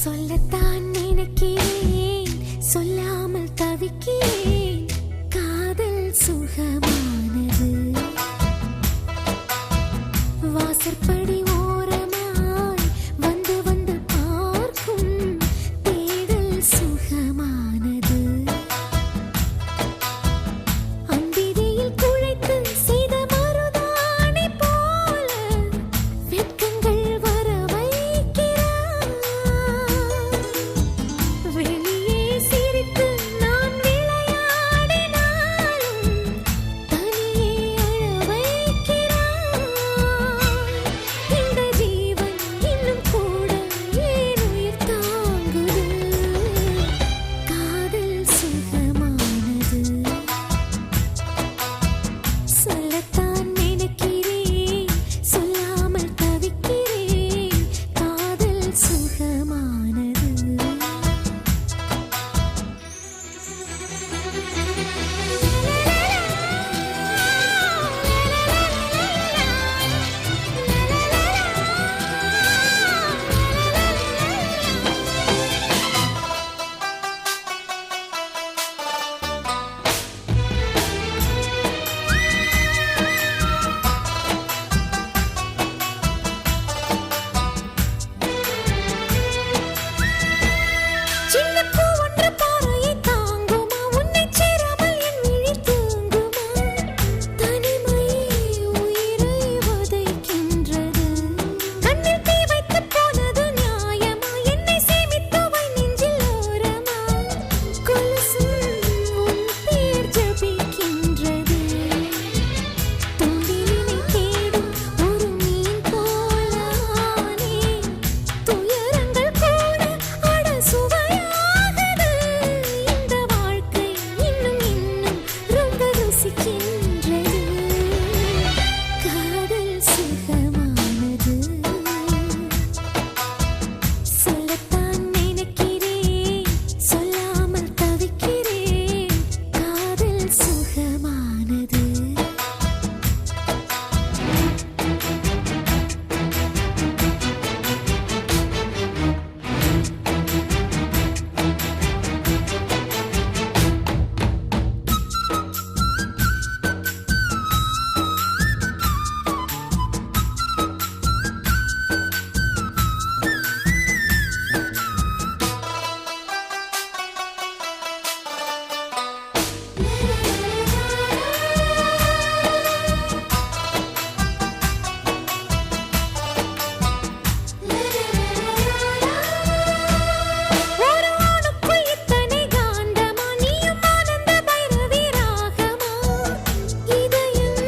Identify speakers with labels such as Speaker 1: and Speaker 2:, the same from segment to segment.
Speaker 1: சொல்லத்தான் நினைக்கிறேன், சொல்லாமல் தவிக்கிறேன். காதல் சுகமானது. வாசற்படி ஓரமாய் வந்து வந்து பார்க்கும் தேடல் சுகமானது. அந்திரியில் குழைத்து செய்த மருதாணி போல வெட்கங்கள் வர வைக்கிறாய். வெளியே சிரித்து நான் விளையாடினாலும் தனியே அழ வைக்கிறாய். இந்த ஜீவன் இன்னும் கூட ஏன் உயிர் தாங்குது? காதல் சுகமானது. சொல்லத்தான் நினைக்கிறேன், சொல்லாமல் தவிக்கிறேன். காதல் சுகமானது. சின்ன பூ ஒன்று பாறையை தாங்குமா? உன்னைச் சேராமல் என் விழி தூங்குமா? தனிமை உயிரை வதைக்கின்றது. கண்ணில் தீ வைத்துப் போனது நியாயமா? என்னை சேமித்து வை நெஞ்சில் ஓரமா? கொலுசும் உன் பேர் ஜபிக்கின்றது. தூண்டிலினை தேடும் ஒரு மீன் போலானே. துயரங்கள் கூட அட சுவையாகுது. இந்த வாழ்க்கை இன்னும் இன்னும் ரொம்ப ருசிக்கின்றது. காதல் சுகமானது. சொல்லத்தான் நினைக்கிறேன், சொல்லாமல் தவிக்கிறேன். காதல் சுகமானது. ஒரு ஆணுக்குள் இத்தனை காந்தமா? நீயும் ஆனந்த பைரவி ராகமா? இதயம்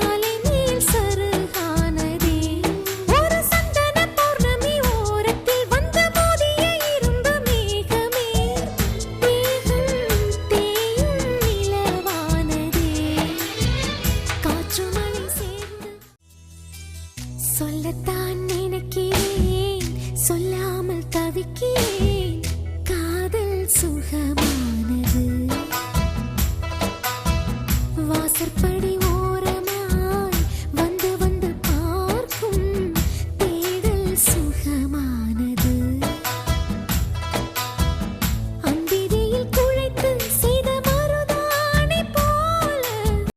Speaker 1: அலைமேல் சருகானதே. ஒரு சந்தன பௌர்ணமி ஓரத்தில் வந்து மோதிய இரும்பு மேகமே. தேகம் தேயும் நிலவானதே. காற்று மழை சேர்ந்து சொல்லத்தான் நினைக்கிறேன், சொல்லாமல் தவிக்கிறேன்.